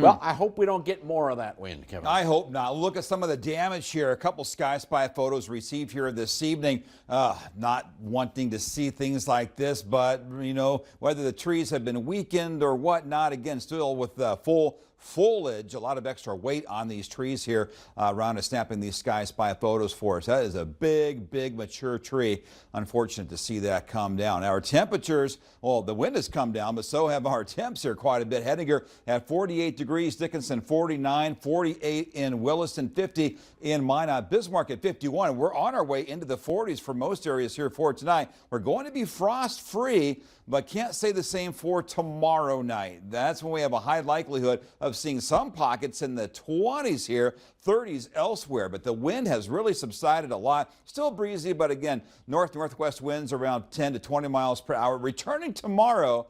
Well, I hope we don't get more of that wind, Kevin. I hope not. Look at some of the damage here. A couple Sky Spy photos received here this evening. Not wanting to see things like this, but, you know, whether the trees have been weakened or whatnot, again, still with full foliage, a lot of extra weight on these trees here around us, snapping these Sky Spy photos for us. That is a big, big mature tree. Unfortunate to see that come down. Our temperatures, well, the wind has come down, but so have our temps here quite a bit. Hettinger at 48 degrees, Dickinson 49, 48 in Williston, 50 in Minot, Bismarck at 51. We're on our way into the 40s for most areas here for tonight. We're going to be frost free, but can't say the same for tomorrow night. That's when we have a high likelihood of seeing some pockets in the 20s here, 30s elsewhere. But the wind has really subsided a lot. Still breezy, but again, northwest winds around 10 to 20 miles per hour. Returning tomorrow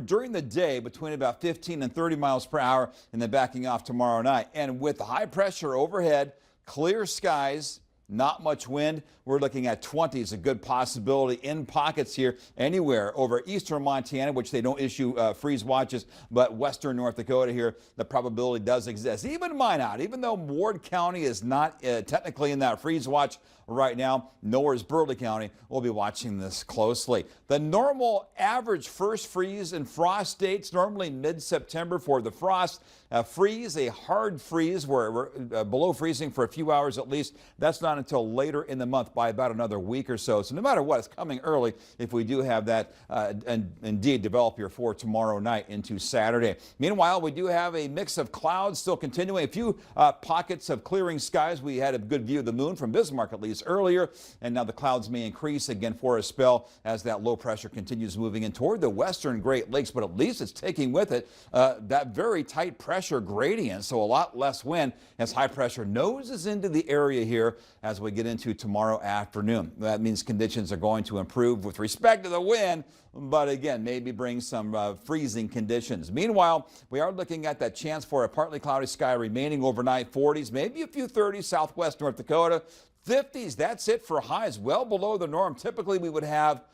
during the day between about 15 and 30 miles per hour, and then backing off tomorrow night. And with the high pressure overhead, clear skies, not much wind, we're looking at 20s, a good possibility in pockets here anywhere over eastern Montana, which they don't issue freeze watches, but western North Dakota here, the probability does exist. Even Minot, even though Ward County is not technically in that freeze watch right now, nor is Burley County. We'll be watching this closely. The normal average first freeze and frost dates, normally mid-September for the frost. Freeze, a hard freeze where we're below freezing for a few hours at least. That's not until later in the month by about another week or so. So no matter what, it's coming early if we do have that and indeed develop here for tomorrow night into Saturday. Meanwhile, we do have a mix of clouds still continuing. A few pockets of clearing skies. We had a good view of the moon from Bismarck at least earlier, and now the clouds may increase again for a spell as that low pressure continues moving in toward the western Great Lakes, but at least it's taking with it that very tight pressure gradient, so a lot less wind as high pressure noses into the area here as we get into tomorrow afternoon. That means conditions are going to improve with respect to the wind, but again, maybe bring some freezing conditions. Meanwhile, we are looking at that chance for a partly cloudy sky remaining overnight. 40s, maybe a few 30s, southwest North Dakota. 50s, that's it for highs, well below the norm. Typically, we would have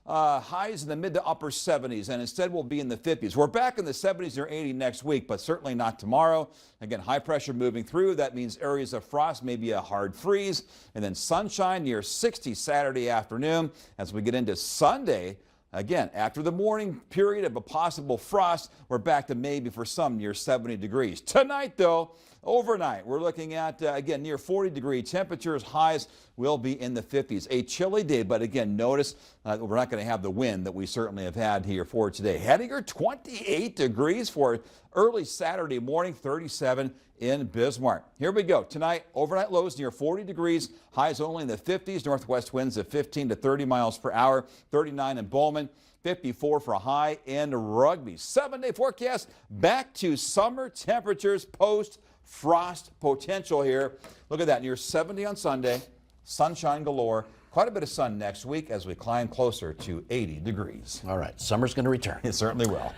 highs in the mid to upper 70s, and instead we'll be in the 50s. We're back in the 70s or 80 next week, but certainly not tomorrow. Again, high pressure moving through. That means areas of frost, maybe a hard freeze, and then sunshine near 60 Saturday afternoon. As we get into Sunday, again, after the morning period of a possible frost, we're back to maybe for some near 70 degrees. Tonight, though, overnight, we're looking at, again, near 40-degree temperatures. Highs will be in the 50s. A chilly day, but again, notice we're not going to have the wind that we certainly have had here for today. Hettinger, 28 degrees for early Saturday morning, 37 in Bismarck. Here we go. Tonight, overnight lows near 40 degrees. Highs only in the 50s. Northwest winds of 15 to 30 miles per hour. 39 in Bowman. 54 for a high in Rugby. 7-day forecast back to summer temperatures post frost potential here. Look at that, near 70 on Sunday, sunshine galore. Quite a bit of sun next week as we climb closer to 80 degrees. All right, summer's going to return. It certainly will.